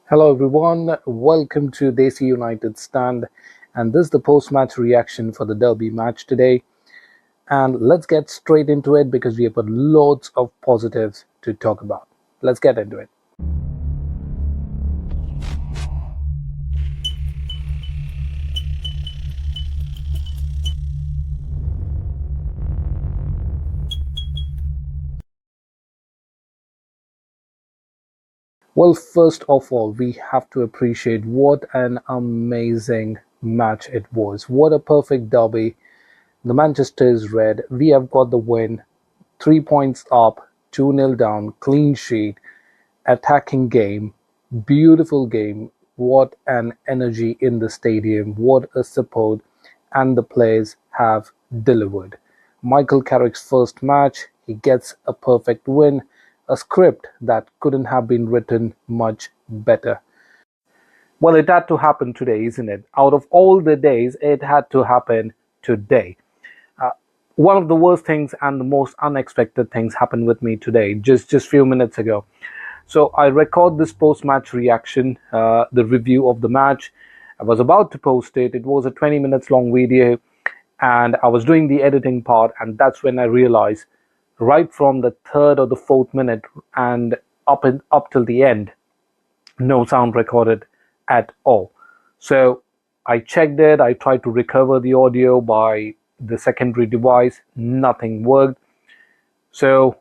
Hello everyone, welcome to Desi United Stand, and this is the post-match reaction for the Derby match today. And let's get straight into it because we have got loads of positives to talk about. Let's get into it. Well, first of all, we have to appreciate what an amazing match it was. What a perfect derby. The Manchester is red. We have got the win. 3 points up, 2-0 down, clean sheet, attacking game, beautiful game. What an energy in the stadium, what a support, and the players have delivered. Michael Carrick's first match, he gets a perfect win, a script that couldn't have been written much better. Well, it had to happen today, isn't it? Out of all the days, it had to happen today. Uh, One of the worst things and the most unexpected things happened with me today, just few minutes ago. So I record this post-match reaction, the review of the match. I was about to post it. It was a 20 minutes long video, and I was doing the editing part, and that's when I realized, right from the third or the fourth minute and up till the end, no sound recorded at all. So I checked it. I tried to recover the audio by the secondary device. Nothing worked. So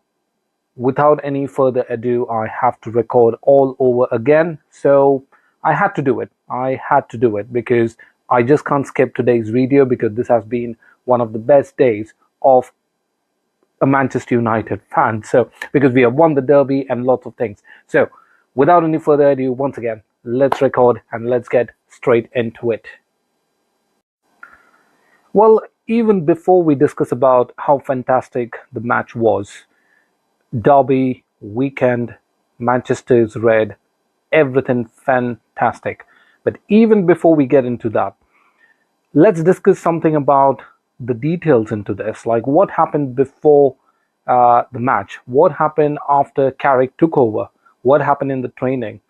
without any further ado, I have to record all over again. So I had to do it. I had to do it because I just can't skip today's video because this has been one of the best days of a Manchester United fan. So because we have won the derby and lots of things. So without any further ado, once again, let's record and let's get straight into it. Well, even before we discuss about how fantastic the match was, derby, weekend, Manchester's red, everything fantastic. But even before we get into that, let's discuss something about the details into this. Like what happened before the match? What happened after Carrick took over? What happened in the training?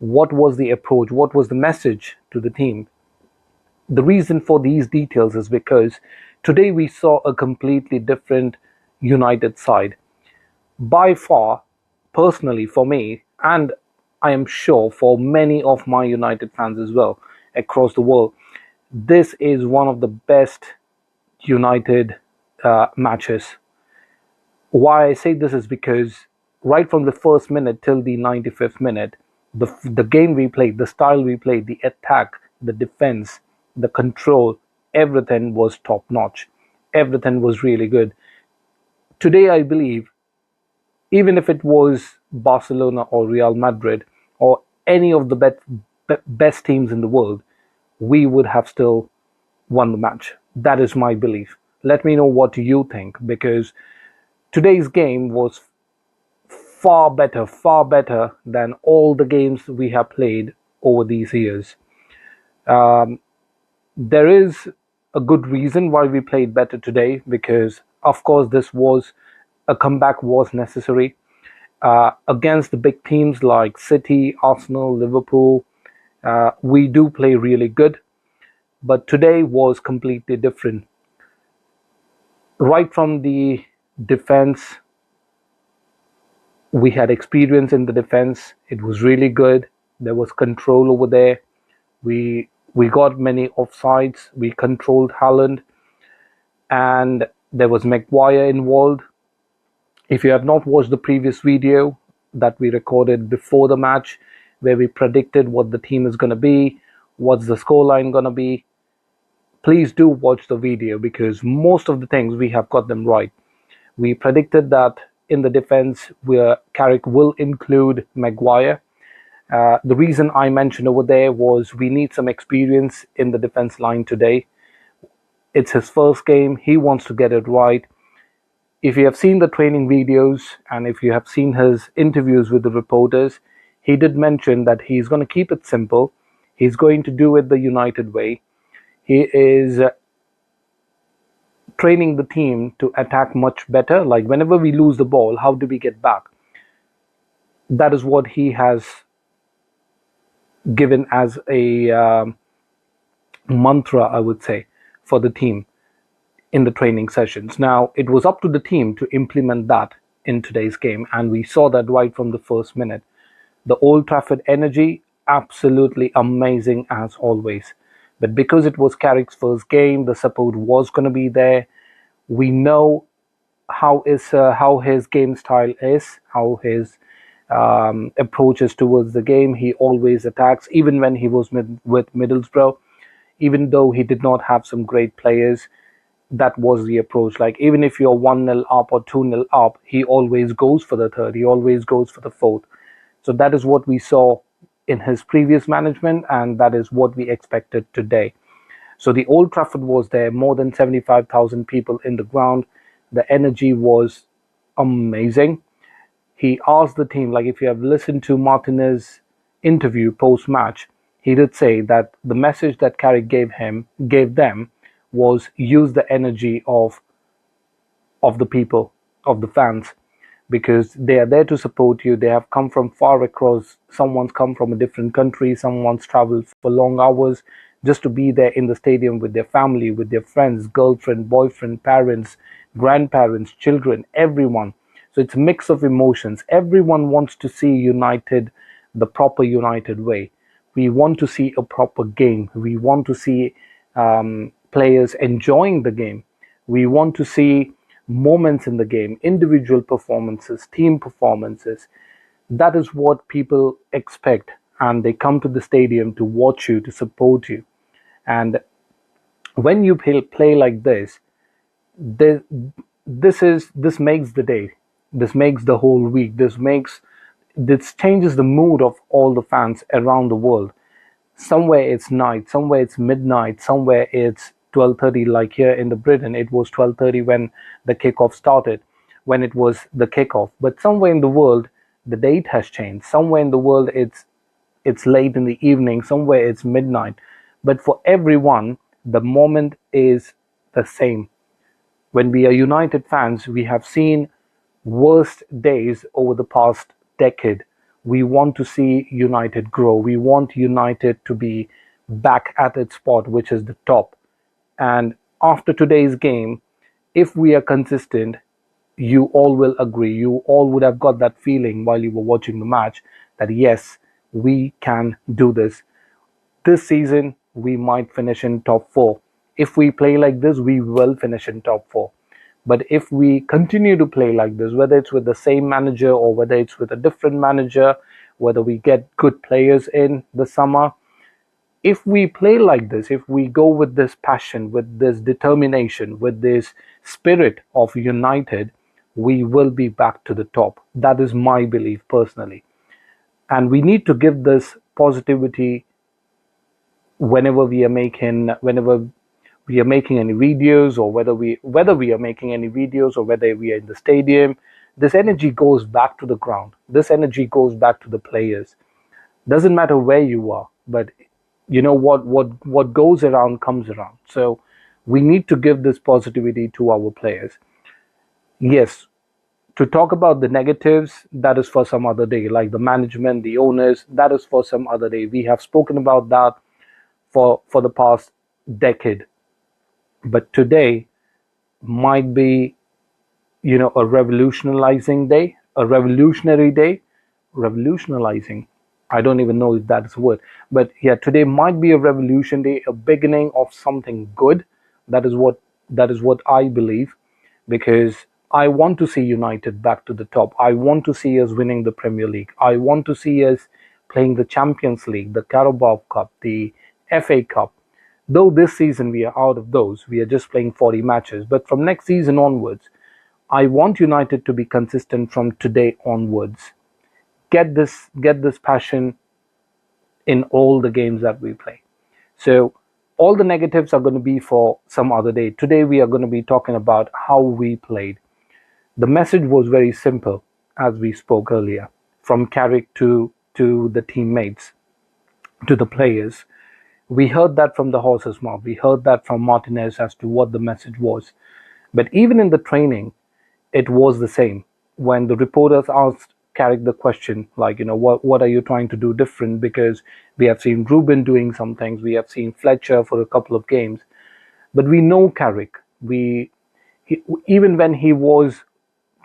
What was the approach? What was the message to the team? The reason for these details is because today we saw a completely different United side. By far, personally for me, and I am sure for many of my United fans as well across the world, this is one of the best United matches. Why I say this is because right from the first minute till the 95th minute, the game we played, the style we played, the attack, the defense, the control, everything was top notch. Everything was really good. Today, I believe, even if it was Barcelona or Real Madrid or any of the best teams in the world, we would have still won the match. That is my belief. Let me know what you think because today's game was far better than all the games we have played over these years. Um, there is a good reason why we played better today because, of course, this was a comeback was necessary against the big teams like City, Arsenal, Liverpool. We do play really good, but today was completely different. Right from the defense, we had experience in the defense. It was really good. There was control over there. We got many offsides. We controlled Haaland, and there was Maguire involved. If you have not watched the previous video that we recorded before the match, where we predicted what the team is going to be, what's the scoreline going to be, please do watch the video because most of the things we have got them right. We predicted that in the defense, where Carrick will include Maguire. The reason I mentioned over there was we need some experience in the defense line today. It's his first game. He wants to get it right. If you have seen the training videos and if you have seen his interviews with the reporters, he did mention that he's going to keep it simple. He's going to do it the United way. He is training the team to attack much better. Like whenever we lose the ball, how do we get back? That is what he has given as a mantra, I would say, for the team in the training sessions. Now, it was up to the team to implement that in today's game, and we saw that right from the first minute. The Old Trafford energy, absolutely amazing as always. But because it was Carrick's first game, the support was going to be there. We know how his game style is, how his approaches towards the game. He always attacks, even when he was with Middlesbrough, even though he did not have some great players. That was the approach. Like, even if you're 1-0 up or 2-0 up, he always goes for the third, he always goes for the fourth. So that is what we saw in his previous management, and that is what we expected today. So the Old Trafford was there, more than 75,000 people in the ground. The energy was amazing. He asked the team, like, if you have listened to Martinez's interview post match, he did say that the message that Carrick gave them was use the energy of the people, of the fans, because they are there to support you. They have come from far across. Someone's come from a different country, someone's traveled for long hours just to be there in the stadium with their family, with their friends, girlfriend, boyfriend, parents, grandparents, children, everyone. So it's a mix of emotions. Everyone wants to see United the proper United way. We want to see a proper game. We want to see players enjoying the game. We want to see moments in the game, individual performances, team performances. That is what people expect, and they come to the stadium to watch you, to support you. And when you play like this, this makes the day. This makes the whole week. This changes the mood of all the fans around the world. Somewhere it's night, somewhere it's midnight, somewhere it's 12:30, like here in the Britain it was 12:30 when the kickoff started, when it was the kickoff. But somewhere in the world the date has changed. Somewhere in the world it's late in the evening, somewhere it's midnight. But for everyone, the moment is the same. When we are United fans, we have seen worst days over the past decade. We want to see United grow. We want United to be back at its spot, which is the top. And after today's game, if we are consistent, you all will agree. You all would have got that feeling while you were watching the match that yes, we can do this. This season, we might finish in top four. If we play like this, we will finish in top four. But if we continue to play like this, whether it's with the same manager or whether it's with a different manager, whether we get good players in the summer, if we play like this, if we go with this passion, with this determination, with this spirit of United, we will be back to the top. That is my belief personally. And we need to give this positivity whenever we are making any videos, or whether we are making any videos or whether we are in the stadium. This energy goes back to the ground. This energy goes back to the players. Doesn't matter where you are, but you know what goes around comes around. So we need to give this positivity to our players. Yes, to talk about the negatives, that is for some other day, like the management, the owners, that is for some other day. We have spoken about that for the past decade. But today might be, a revolutionizing day, a revolutionary day, revolutionizing. I don't even know if that is a word, but yeah, today might be a revolution day, a beginning of something good. That is what I believe, because I want to see United back to the top. I want to see us winning the Premier League. I want to see us playing the Champions League, the Carabao Cup, the FA Cup. Though this season we are out of those, we are just playing 40 matches. But from next season onwards, I want United to be consistent from today onwards. Get this passion in all the games that we play. So all the negatives are going to be for some other day. Today we are going to be talking about how we played. The message was very simple, as we spoke earlier, from Carrick to the teammates, to the players. We heard that from the horse's mouth. We heard that from Martinez as to what the message was. But even in the training, it was the same. When the reporters asked Carrick the question, like, what are you trying to do different? Because we have seen Ruben doing some things, we have seen Fletcher for a couple of games, but we know Carrick. Even when he was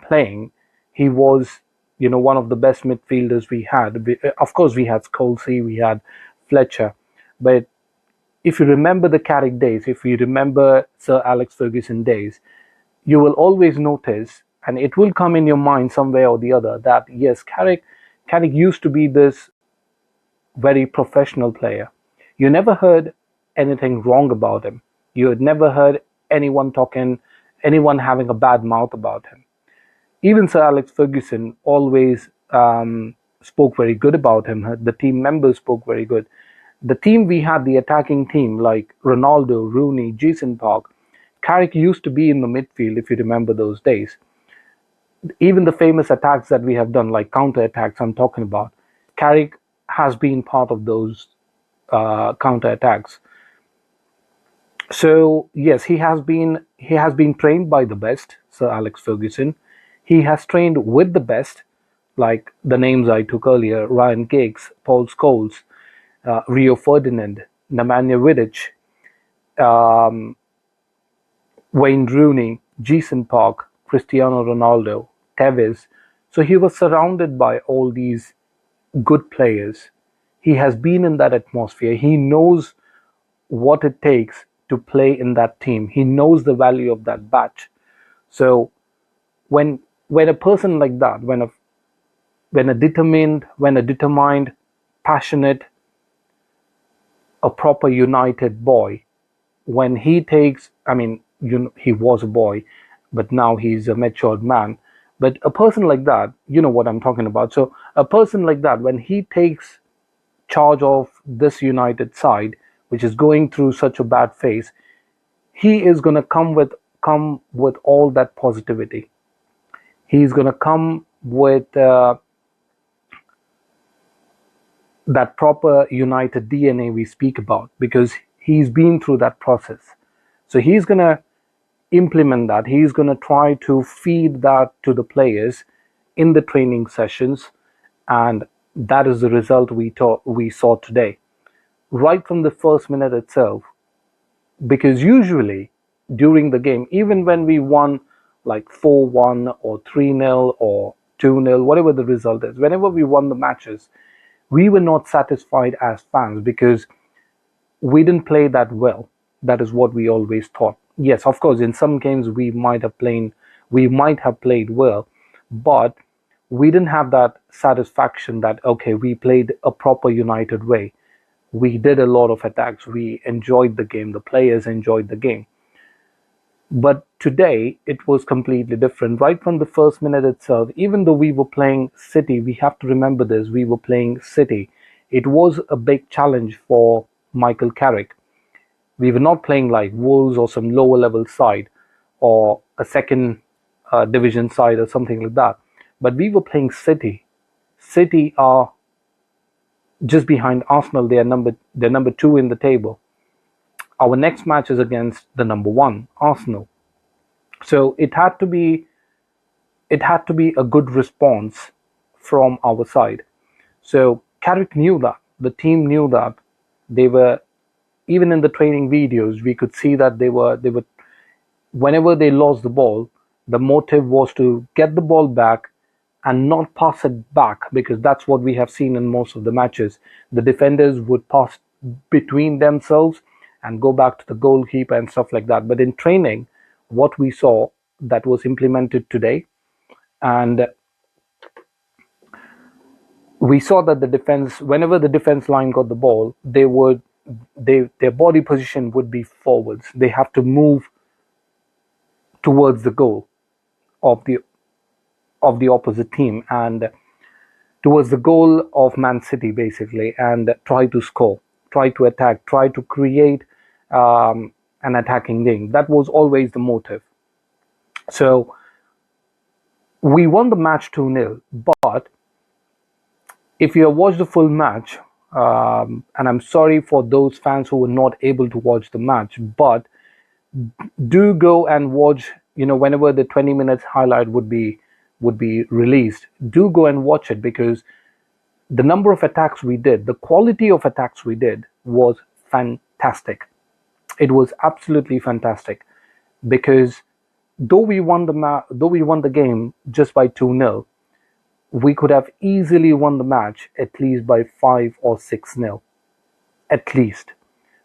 playing, he was, one of the best midfielders we had. Of course, we had Scholesy, we had Fletcher, but if you remember the Carrick days, if you remember Sir Alex Ferguson days, you will always notice, and it will come in your mind some way or the other, that yes, Carrick used to be this very professional player. You never heard anything wrong about him. You had never heard anyone having a bad mouth about him. Even Sir Alex Ferguson always spoke very good about him. The team members spoke very good. The team we had, the attacking team, like Ronaldo, Rooney, Jason Park, Carrick used to be in the midfield, if you remember those days. Even the famous attacks that we have done, like counter attacks, I'm talking about, Carrick has been part of those counter attacks. So yes, he has been trained by the best, Sir Alex Ferguson. He has trained with the best, like the names I took earlier: Ryan Giggs, Paul Scholes, Rio Ferdinand, Nemanja Vidic, um, Wayne Rooney, Jason Park, Cristiano Ronaldo, Tevez. So he was surrounded by all these good players. He has been in that atmosphere. He knows what it takes to play in that team. He knows the value of that badge. So when a person like that, when a determined, passionate, a proper united boy, when he takes, I mean, he was a boy, but now he's a matured man. But a person like that, you know what I'm talking about. So a person like that, when he takes charge of this united side, which is going through such a bad phase, he is going to come with all that positivity. He's going to come with that proper united DNA we speak about, because he's been through that process. So he's going to implement that. He's going to try to feed that to the players in the training sessions, and that is the result we saw today, right from the first minute itself. Because usually during the game, even when we won like 4-1 or 3-0 or 2-0, whatever the result is, whenever we won the matches, we were not satisfied as fans because we didn't play that well. That is what we always thought. Yes, of course, in some games we might have played well, but we didn't have that satisfaction that okay, we played a proper united way. We did a lot of attacks. We enjoyed the game. The players enjoyed the game. But today it was completely different. Right from the first minute itself, even though we were playing City, we have to remember this, we were playing City. It was a big challenge for Michael Carrick. We were not playing like Wolves or some lower level side or a second division side or something like that. But we were playing City. City are just behind Arsenal. They're number two in the table. Our next match is against the number one, Arsenal. So it had to be a good response from our side. So Carrick knew that. The team knew that. They were, even in the training videos, we could see that they were whenever they lost the ball, the motive was to get the ball back and not pass it back, because that's what we have seen in most of the matches. The defenders would pass between themselves and go back to the goalkeeper and stuff like that. But in training, what we saw that was implemented today, and we saw that the defense, whenever the defense line got the ball, their body position would be forwards. They have to move towards the goal of the opposite team and towards the goal of Man City, basically, and try to score, try to attack, try to create an attacking game. That was always the motive. So we won the match 2-0, but if you have watched the full match, and I'm sorry for those fans who were not able to watch the match, but do go and watch, whenever the 20 minutes highlight would be would be released. Do go and watch it, because the number of attacks we did, the quality of attacks we did was fantastic. It was absolutely fantastic, because though we won the game just by 2-0, we could have easily won the match at least by 5 or 6-0, at least.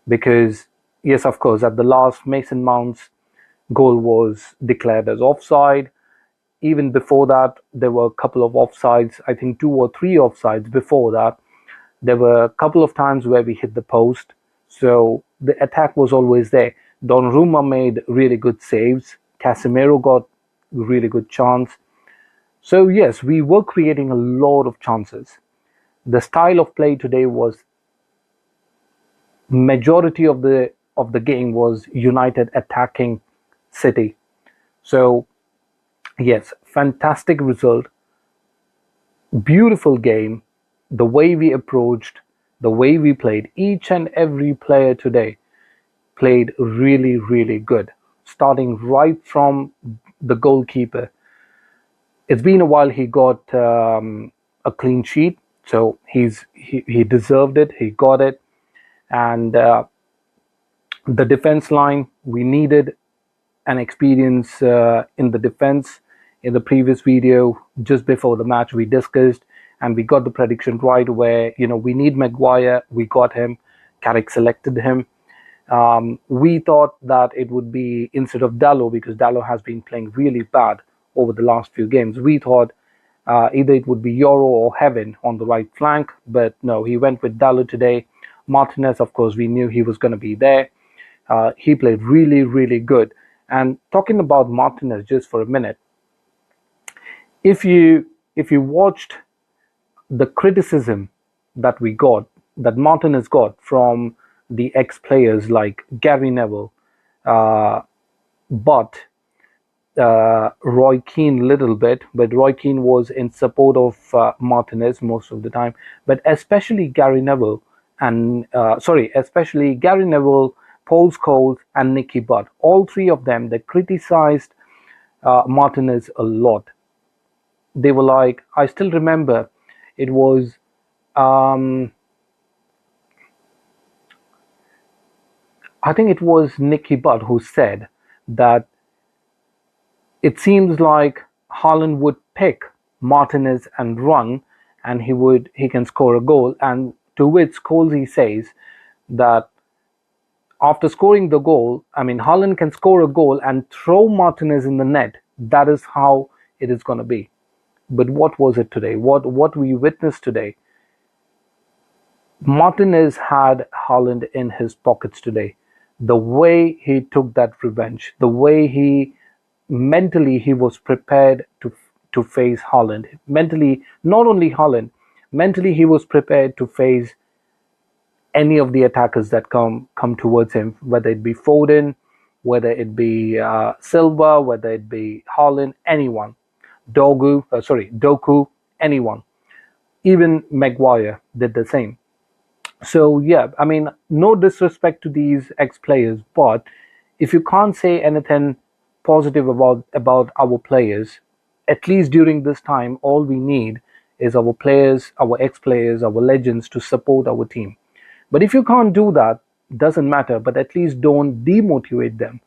Because yes, of course, at the last, Mason Mount's goal was declared as offside. Even before that, there were a couple of offsides, I think 2 or 3 offsides before that. There were a couple of times where we hit the post, so the attack was always there. Donnarumma made really good saves. Casemiro got really good chance. So yes, we were creating a lot of chances. The style of play today was, majority of the game was United attacking City. So yes, fantastic result, beautiful game. The way we approached, the way we played, each and every player today played really, really good. Starting right from the goalkeeper. It's been a while he got a clean sheet, so he deserved it. He got it, and the defense line, we needed an experience in the defense. In the previous video, just before the match, we discussed and we got the prediction right, where we need Maguire. We got him. Carrick selected him. We thought that it would be instead of Dalot, because Dalot has been playing really bad over the last few games. We thought either it would be Euro or Heaven on the right flank, but no, he went with Dalot today. Martinez, of course, we knew he was going to be there. He played really, really good. And talking about Martinez just for a minute, if you watched the criticism that Martinez got from the ex-players like Gary Neville, but Roy Keane little bit, but Roy Keane was in support of Martinez most of the time, but especially Gary Neville, Paul Scholes, and Nicky Butt. All three of them, they criticized Martinez a lot. They were like, I still remember, it was I think it was Nicky Butt who said that it seems like Haaland would pick Martinez and run, and he can score a goal. And to which Scholes says that after scoring the goal, Haaland can score a goal and throw Martinez in the net. That is how it is going to be. But what was it today? What we witnessed today? Martinez had Haaland in his pockets today. The way he took that revenge, the way mentally he was prepared to face Haaland. Mentally, not only Haaland, mentally he was prepared to face any of the attackers that come towards him, whether it be Foden, whether it be Silva, whether it be Haaland, anyone. Doku, anyone. Even Maguire did the same. So yeah, no disrespect to these ex-players, but if you can't say anything positive about our players, at least during this time, all we need is our players, our ex-players, our legends to support our team. But if you can't do that, doesn't matter, but at least don't demotivate them.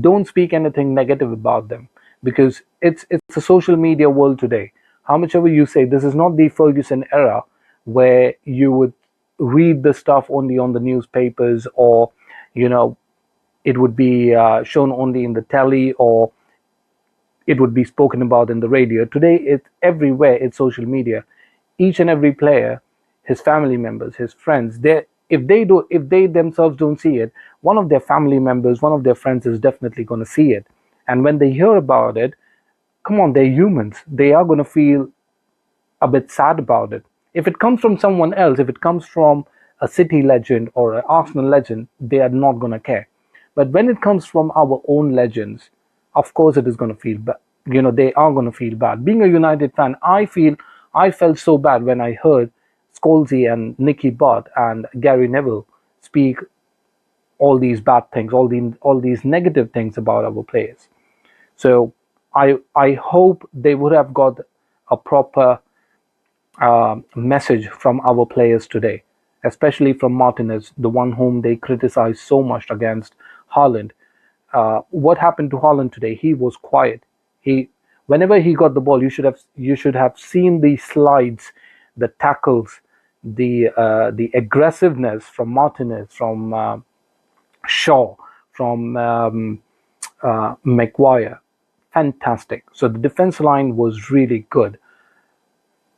Don't speak anything negative about them, because it's a social media world today. How much ever you say, this is not the Ferguson era where you would read the stuff only on the newspapers, or it would be shown only in the telly, or it would be spoken about in the radio. Today it's everywhere. It's social media. Each and every player, his family members, his friends, if they themselves don't see it, one of their family members, one of their friends is definitely going to see it. And when they hear about it, come on, they're humans. They are going to feel a bit sad about it. If it comes from someone else, if it comes from a City legend or an Arsenal legend, they are not going to care. But when it comes from our own legends, of course it is going to feel bad. They are going to feel bad. Being a United fan, I felt so bad when I heard Scholesy and Nicky Butt and Gary Neville speak all these bad things, all these negative things about our players. So I hope they would have got a proper message from our players today, especially from Martinez, the one whom they criticized so much against Haaland. What happened to Haaland today? He was quiet. He, whenever he got the ball, you should have seen the slides, the tackles, the aggressiveness from Martinez, from Shaw, from Maguire. Fantastic. So the defense line was really good.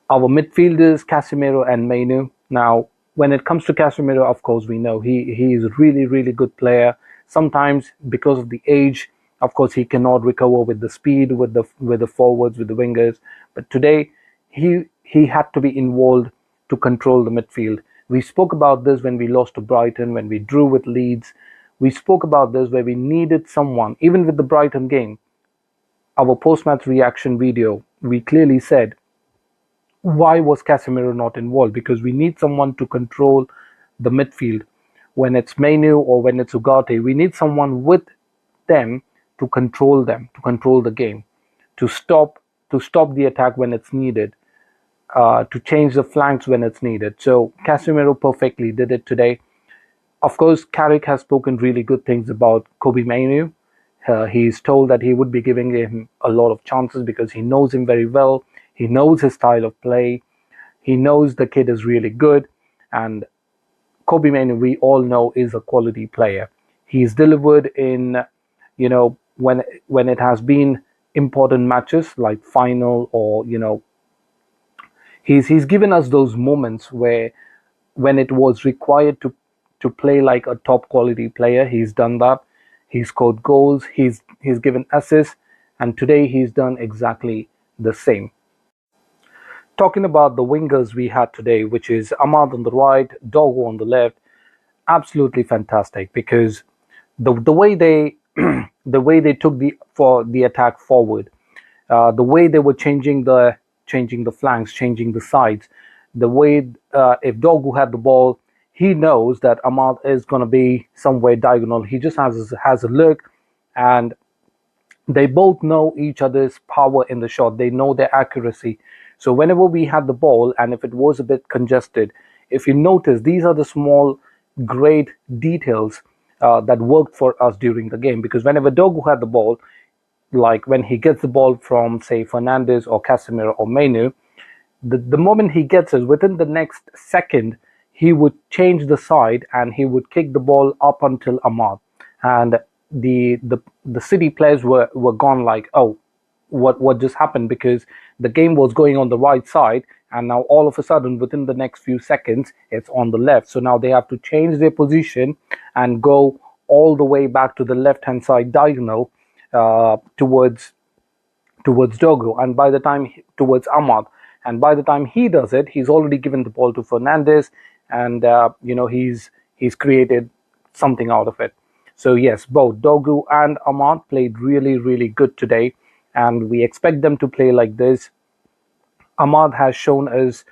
Our midfielders, Casemiro and Mainu. Now, when it comes to Casemiro, of course, we know he is a really, really good player. Sometimes, because of the age, of course, he cannot recover with the speed, with the forwards, with the wingers. But today, he had to be involved to control the midfield. We spoke about this when we lost to Brighton, when we drew with Leeds. We spoke about this where we needed someone, even with the Brighton game. Our post-match reaction video, we clearly said, why was Casemiro not involved? Because we need someone to control the midfield. When it's Mainu or when it's Ugarte, we need someone with them, to control the game, to stop the attack when it's needed, to change the flanks when it's needed. So Casemiro perfectly did it today. Of course, Carrick has spoken really good things about Kobe Mainu. He's told that he would be giving him a lot of chances because he knows him very well. He knows his style of play. He knows the kid is really good. And Kobe Mainu, we all know, is a quality player. He's delivered in, when it has been important matches like final, or he's given us those moments where when it was required to play like a top quality player, he's done that. He's scored goals, he's given assists, and today he's done exactly the same. Talking about the wingers we had today, which is Ahmad on the right, Dogo on the left, absolutely fantastic, because the way they the way they took the attack forward, the way they were changing the flanks, changing the sides, the way, if Dogu had the ball, he knows that Ahmad is going to be somewhere diagonal. He just has a look, and they both know each other's power in the shot. They know their accuracy. So whenever we had the ball, and if it was a bit congested, if you notice, these are the small, great details that worked for us during the game. Because whenever Dogu had the ball, like when he gets the ball from, say, Fernandes or Casemiro or Mainu, the moment he gets it, within the next second, he would change the side and he would kick the ball up until Ahmad. And the City players were gone like, oh, what just happened? Because the game was going on the right side, and now all of a sudden, within the next few seconds, it's on the left. So now they have to change their position and go all the way back to the left hand side diagonal, towards Dogo, and by the time towards Ahmad, and by the time he does it, he's already given the ball to Fernandes, and he's created something out of it. So yes, both Dogu and Ahmad played really, really good today, and we expect them to play like this. Ahmad has shown us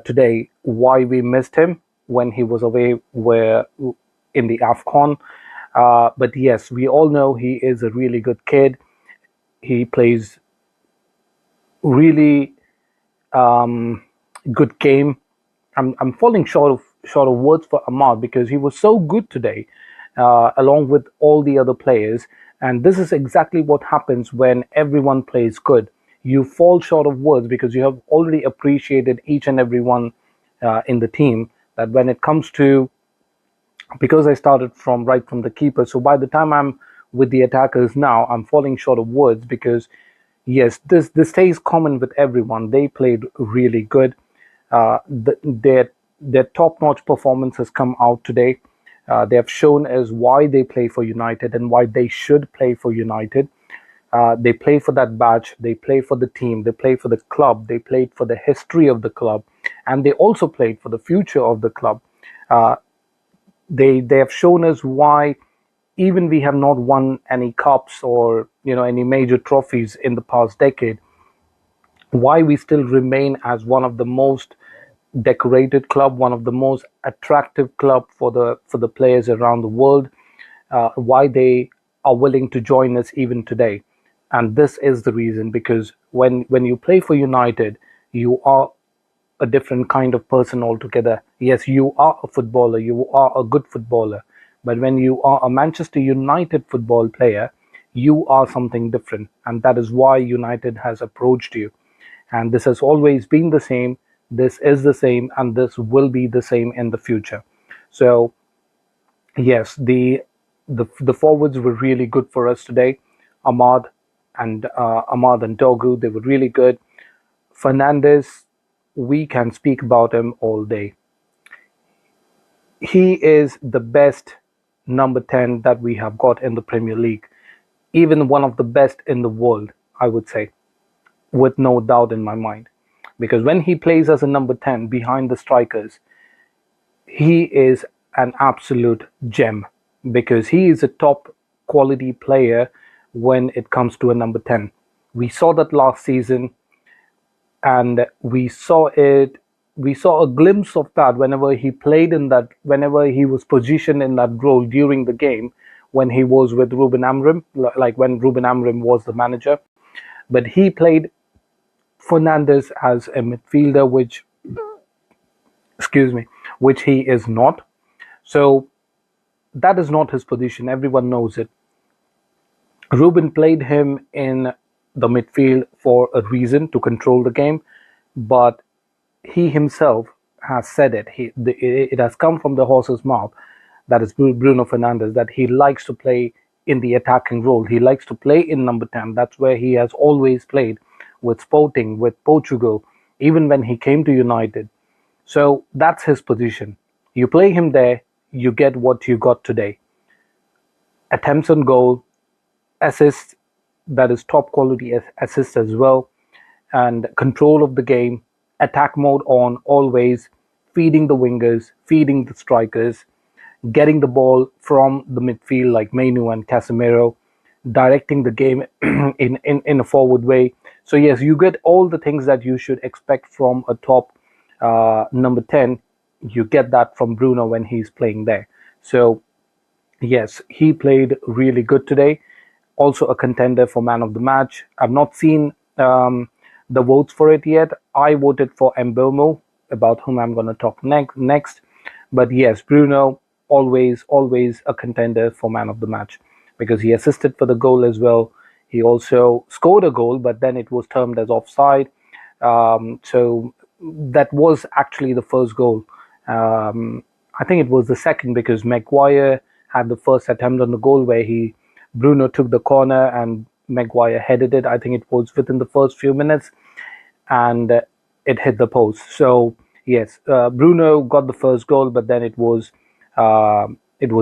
today why we missed him when he was away, where in the AFCON. But yes, we all know he is a really good kid. He plays really good game. I'm falling short of words for Ahmad because he was so good today, along with all the other players. And this is exactly what happens when everyone plays good. You fall short of words because you have already appreciated each and every one in the team. That when it comes to, because I started from right from the keeper, so by the time I'm with the attackers now, I'm falling short of words because yes, this stays common with everyone. They played really good. Their top-notch performance has come out today. They have shown us why they play for United and why they should play for United. They play for that badge. They play for the team. They play for the club. They played for the history of the club, and they also played for the future of the club. They have shown us why, even we have not won any cups or any major trophies in the past decade, why we still remain as one of the most decorated club, one of the most attractive club for the players around the world, why they are willing to join us even today. And this is the reason, because when you play for United, you are a different kind of person altogether. Yes, you are a footballer, you are a good footballer, but when you are a Manchester United football player, you are something different, and that is why United has approached you. And this has always been the same, this is the same, and this will be the same in the future. So yes, the forwards were really good for us today. Ahmad and Dogu, they were really good. Fernandez, we can speak about him all day. He is the best number 10 that we have got in the Premier League, even one of the best in the world, I would say, with no doubt in my mind. Because when he plays as a number 10 behind the strikers, he is an absolute gem, because he is a top quality player when it comes to a number 10. We saw that last season, and we saw a glimpse of that whenever he was positioned in that role during the game, when he was with Ruben Amram, like when Ruben Amram was the manager. But he played Fernandez as a midfielder, which, excuse me, which he is not. So that is not his position. Everyone knows it. Ruben played him in the midfield for a reason, to control the game, but he himself has said it. It has come from the horse's mouth, that is Bruno Fernandes, that he likes to play in the attacking role. He likes to play in number 10. That's where he has always played, with Sporting, with Portugal, even when he came to United. So that's his position. You play him there, you get what you got today. Attempts on goal, assists, that is top quality assists as well, and control of the game, attack mode on always, feeding the wingers, feeding the strikers, getting the ball from the midfield like Mainu and Casemiro, directing the game in a forward way. So yes, you get all the things that you should expect from a top number 10. You get that from Bruno when he's playing there. So yes, he played really good today. Also a contender for man of the match. I've not seen the votes for it yet. I voted for Mbeumo, about whom I'm going to talk next. But yes, Bruno, always a contender for man of the match, because he assisted for the goal as well. He also scored a goal, but then it was termed as offside. So that was actually the first goal. I think it was the second, because Maguire had the first attempt on the goal where Bruno took the corner and Maguire headed it. I think it was within the first few minutes, and it hit the post. So yes, Bruno got the first goal, but then it was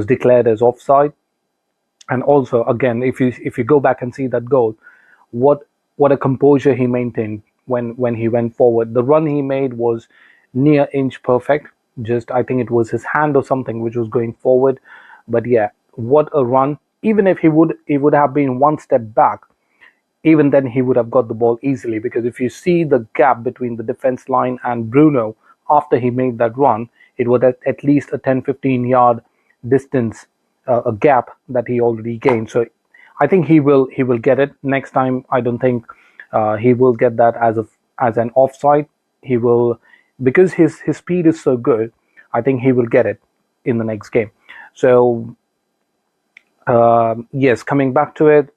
declared as offside. And also, again, if you go back and see that goal, what a composure he maintained when he went forward. The run he made was near inch perfect. Just, I think it was his hand or something which was going forward. But yeah, what a run! Even if he would have been one step back, even then he would have got the ball easily, because if you see the gap between the defense line and Bruno after he made that run, it was at least a 10-15 yard distance, a gap that he already gained. So I think he will get it next time. I don't think he will get that as an offside. He will, because his speed is so good. I think he will get it in the next game. So yes, coming back to it,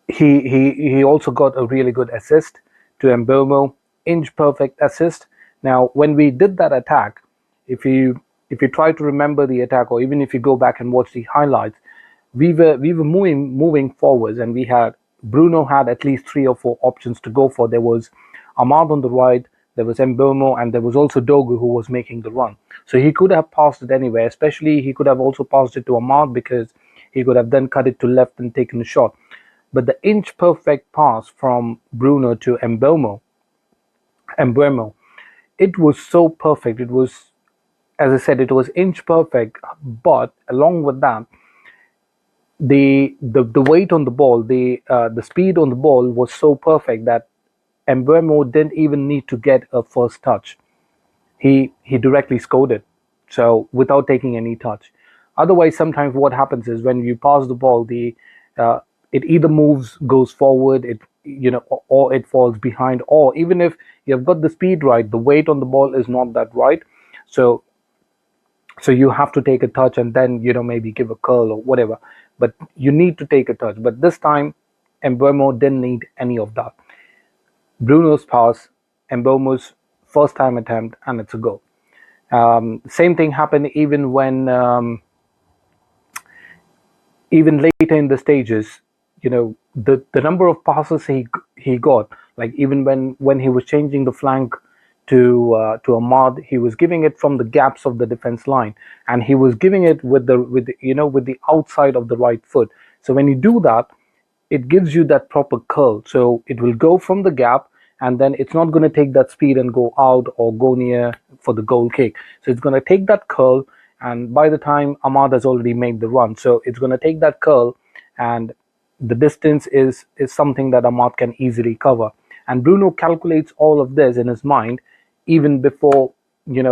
he also got a really good assist to Mbeumo, inch perfect assist. Now, when we did that attack, if you try to remember the attack, or even if you go back and watch the highlights, we were moving forwards, and Bruno had at least 3 or 4 options to go for. There was Ahmad on the right, there was Mbeumo, and there was also Dogu who was making the run. So he could have passed it anywhere. Especially, he could have also passed it to Ahmad, because he could have then cut it to left and taken a shot. But the inch perfect pass from Bruno to Mbeumo, it was so perfect. It was, as I said, it was inch perfect. But along with that, the weight on the ball, the speed on the ball was so perfect that Mbeumo didn't even need to get a first touch. He directly scored it, so without taking any touch. Otherwise, sometimes what happens is, when you pass the ball, uh, it either moves, goes forward, it or it falls behind, or even if you've got the speed right, the weight on the ball is not that right. So you have to take a touch and then maybe give a curl or whatever, but you need to take a touch. But this time Embuemo didn't need any of that. Bruno's pass, Embuemo's first time attempt, and it's a goal. Same thing happened even when even later in the stages, the number of passes he got, like even when he was changing the flank to Ahmad, he was giving it from the gaps of the defense line, and he was giving it with the outside of the right foot. So when you do that, it gives you that proper curl. So it will go from the gap, and then it's not going to take that speed and go out or go near for the goal kick. So it's going to take that curl, and by the time Ahmad has already made the run, so it's going to take that curl, and the distance is something that Ahmad can easily cover. And Bruno calculates all of this in his mind even before he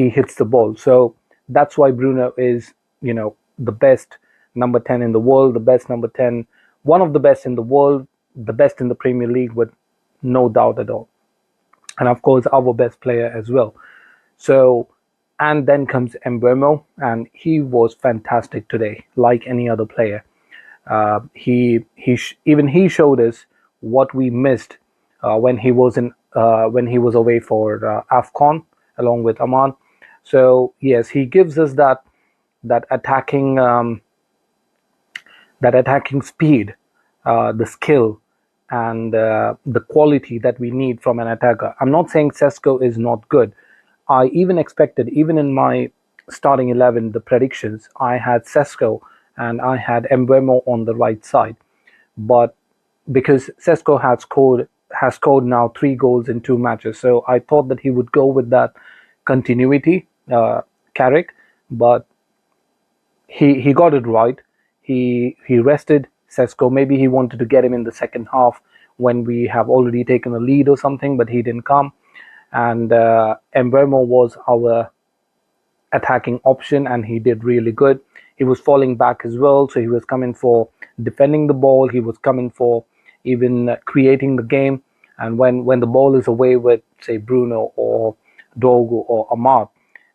hits the ball. So that's why Bruno is the best number 10 in the world, the best number 10, one of the best in the world, the best in the Premier League with no doubt at all. And of course, our best player as well. So, and then comes Embuemo, and he was fantastic today, like any other player. Even he showed us what we missed when he was away for Afcon along with Aman. So yes, he gives us that attacking speed, the skill, and the quality that we need from an attacker. I'm not saying Sesko is not good. I even expected, even in my starting 11, the predictions, I had Sesko and I had Embuemo on the right side. But because Sesko has scored now 3 goals in 2 matches, so I thought that he would go with that continuity, Carrick, but he got it right. He rested Sesko. Maybe he wanted to get him in the second half when we have already taken a lead or something, but he didn't come. And Embuemo was our attacking option, and he did really good. He was falling back as well, so he was coming for defending the ball. He was coming for even creating the game. And when the ball is away with, say, Bruno or Dogu or Ahmad,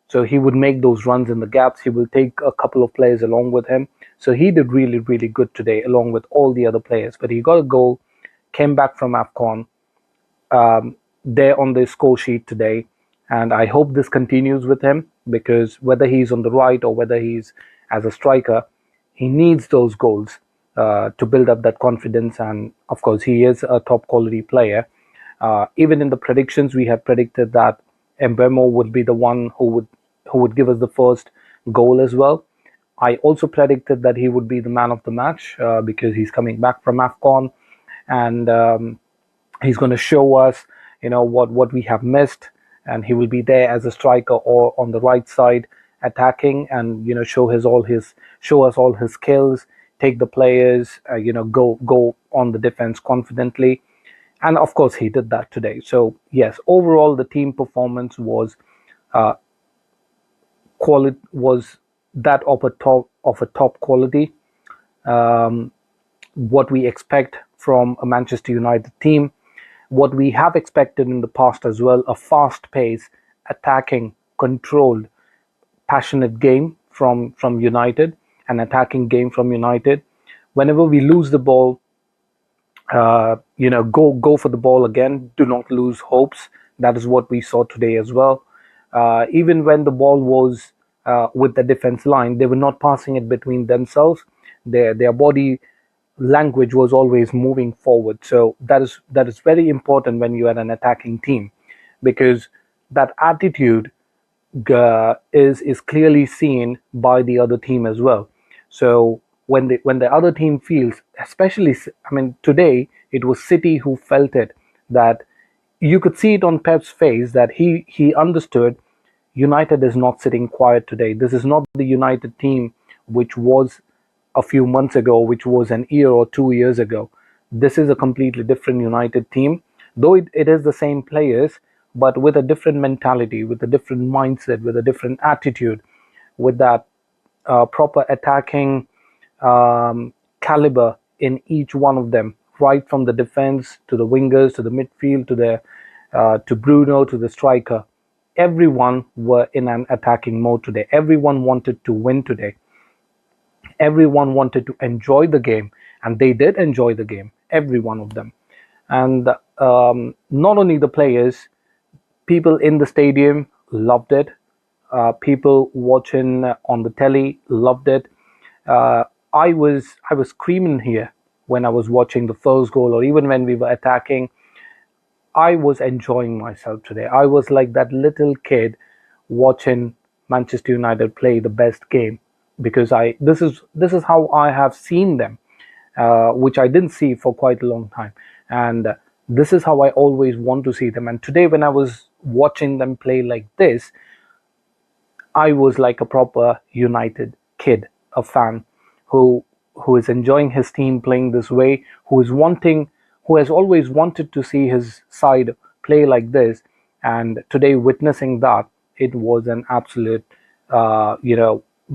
so he would make those runs in the gaps. He will take a couple of players along with him. So he did really, really good today, along with all the other players. But he got a goal, came back from AFCON, there on the score sheet today. And I hope this continues with him, because whether he's on the right or whether he's as a striker, he needs those goals to build up that confidence. And of course, he is a top quality player. Even in the predictions, we had predicted that Embuemo would be the one who would give us the first goal as well. I also predicted that he would be the man of the match because he's coming back from AFCON, and he's going to show us, what we have missed, and he will be there as a striker or on the right side attacking, and show us all his skills, take the players, go on the defense confidently. And of course, he did that today. So yes, overall, the team performance was was that of a top quality. What we expect from a Manchester United team, what we have expected in the past as well, a fast-paced, attacking, controlled, passionate game from United, an attacking game from United. Whenever we lose the ball, go for the ball again. Do not lose hopes. That is what we saw today as well. Even when the ball was with the defense line, they were not passing it between themselves. Their body language was always moving forward. So that is very important when you are an attacking team, because that attitude is clearly seen by the other team as well. So when the other team feels, especially, I mean, today it was City who felt it, that you could see it on Pep's face that he understood United is not sitting quiet today. This is not the United team which was a few months ago, which was an year or 2 years ago. This is a completely different United team, though it is the same players, but with a different mentality, with a different mindset, with a different attitude, with that proper attacking caliber in each one of them, right from the defense to the wingers to the midfield to Bruno to the striker. Everyone were in an attacking mode today. Everyone wanted to win today. Everyone wanted to enjoy the game, and they did enjoy the game, every one of them. And not only the players, people in the stadium loved it. People watching on the telly loved it. Uh, I was screaming here when I was watching the first goal, or even when we were attacking. I was enjoying myself today. I was like that little kid watching Manchester United play the best game, because I this is how I have seen them, which I didn't see for quite a long time, and this is how I always want to see them. And today, when I was watching them play like this, I was like a proper United kid, a fan who who is enjoying his team playing this way, who has always wanted to see his side play like this, and today witnessing that, it was an absolute,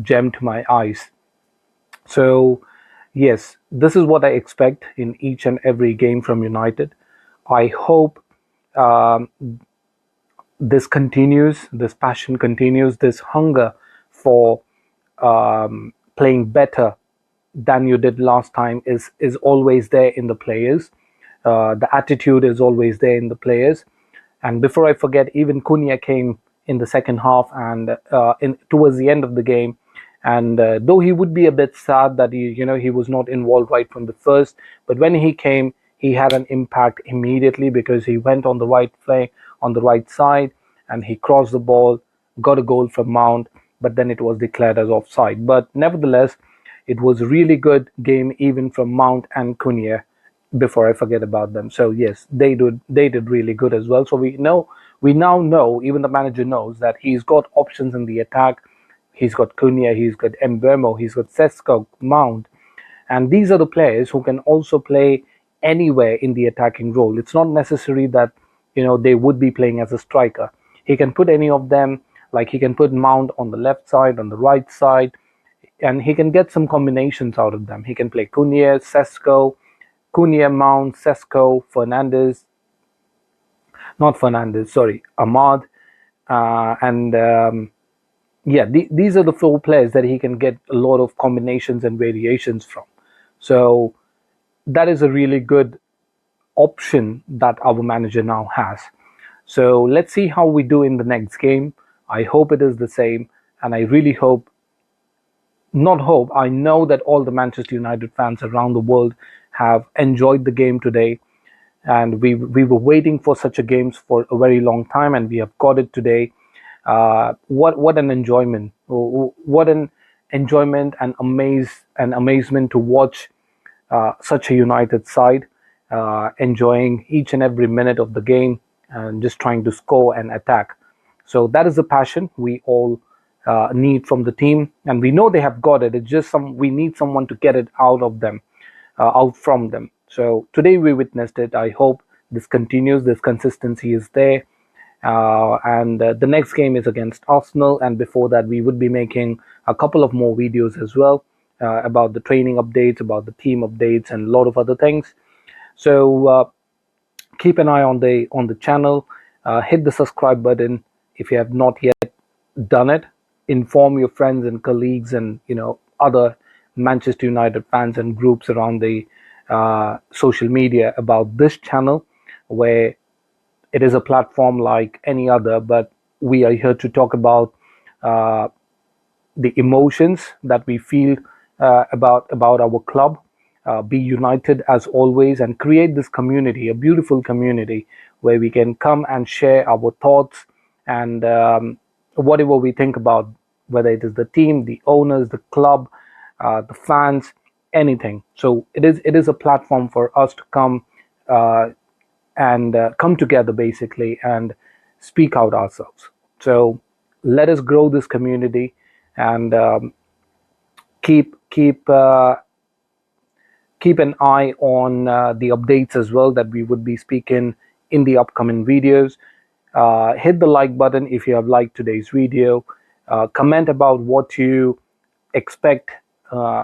gem to my eyes. So, yes, this is what I expect in each and every game from United. I hope um, this continues, this passion continues, this hunger for playing better than you did last time is always there in the players. The attitude is always there in the players. And before I forget, even Cunha came in the second half and in towards the end of the game. And though he would be a bit sad that he was not involved right from the first, but when he came, he had an impact immediately, because he went on the right play on the right side, and he crossed the ball, got a goal from Mount, but then it was declared as offside. But nevertheless, it was a really good game even from Mount and Cunha, before I forget about them. So yes, they did really good as well. So we now know, even the manager knows, that he's got options in the attack. He's got Cunha, he's got Mbeumo, he's got Sesko, Mount, and these are the players who can also play anywhere in the attacking role. It's not necessary that they would be playing as a striker. He can put any of them, like he can put Mount on the left side, on the right side, and he can get some combinations out of them. He can play Cunha, Sesko, Cunha, Mount, Sesko, Fernandez, not Fernandez, sorry, Ahmad, and yeah, these are the four players that he can get a lot of combinations and variations from. So that is a really good option that our manager now has. So let's see how we do in the next game. I hope it is the same, and I really hope, not hope, I know that all the Manchester United fans around the world have enjoyed the game today, and we were waiting for such a games for a very long time, and we have got it today. What an enjoyment! What an enjoyment and amazement to watch such a United side enjoying each and every minute of the game and just trying to score and attack. So that is the passion we all need from the team, and we know they have got it. It's just we need someone to get it out of them, out from them. So today we witnessed it. I hope this continues. This consistency is there. And the next game is against Arsenal, and before that we would be making a couple of more videos as well, about the training updates, about the team updates, and a lot of other things. So keep an eye on the channel. Hit the subscribe button if you have not yet done it. Inform your friends and colleagues and other Manchester United fans and groups around the social media about this channel, where it is a platform like any other, but we are here to talk about uh, the emotions that we feel about our club. Be united as always, and create this community, a beautiful community, where we can come and share our thoughts and whatever we think about, whether it is the team, the owners, the club, the fans, anything. So it is a platform for us to come uh, and come together basically and speak out ourselves. So let us grow this community, and keep an eye on the updates as well that we would be speaking in the upcoming videos. Hit the like button if you have liked today's video. Comment about what you expect uh,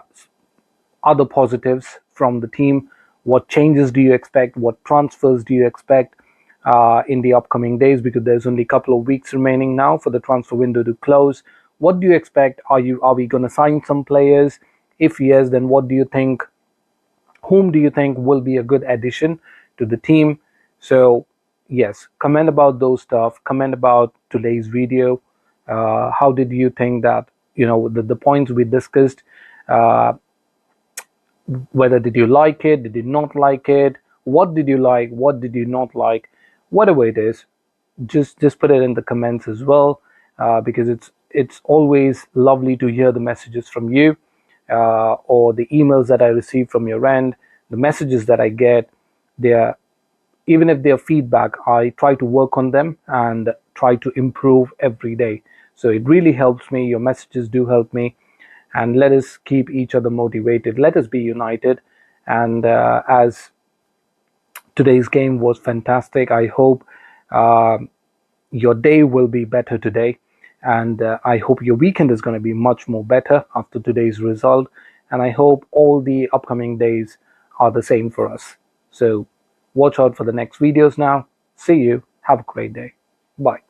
other positives from the team? What changes do you expect? What transfers do you expect in the upcoming days? Because there's only a couple of weeks remaining now for the transfer window to close. What do you expect? Are we going to sign some players? If yes, then what do you think? Whom do you think will be a good addition to the team? So yes, comment about those stuff. Comment about today's video. How did you think that, the points we discussed, uh, whether did you like it, did you not like it, what did you like, what did you not like, whatever it is, just put it in the comments as well, because it's always lovely to hear the messages from you, or the emails that I receive from your end, the messages that I get. They're, even if they're feedback, I try to work on them and try to improve every day. So it really helps me. Your messages do help me, and let us keep each other motivated. Let us be united. And as today's game was fantastic, I hope uh, your day will be better today, and I hope your weekend is going to be much more better after today's result, and I hope all the upcoming days are the same for us. So watch out for the next videos now. See you. Have a great day. Bye.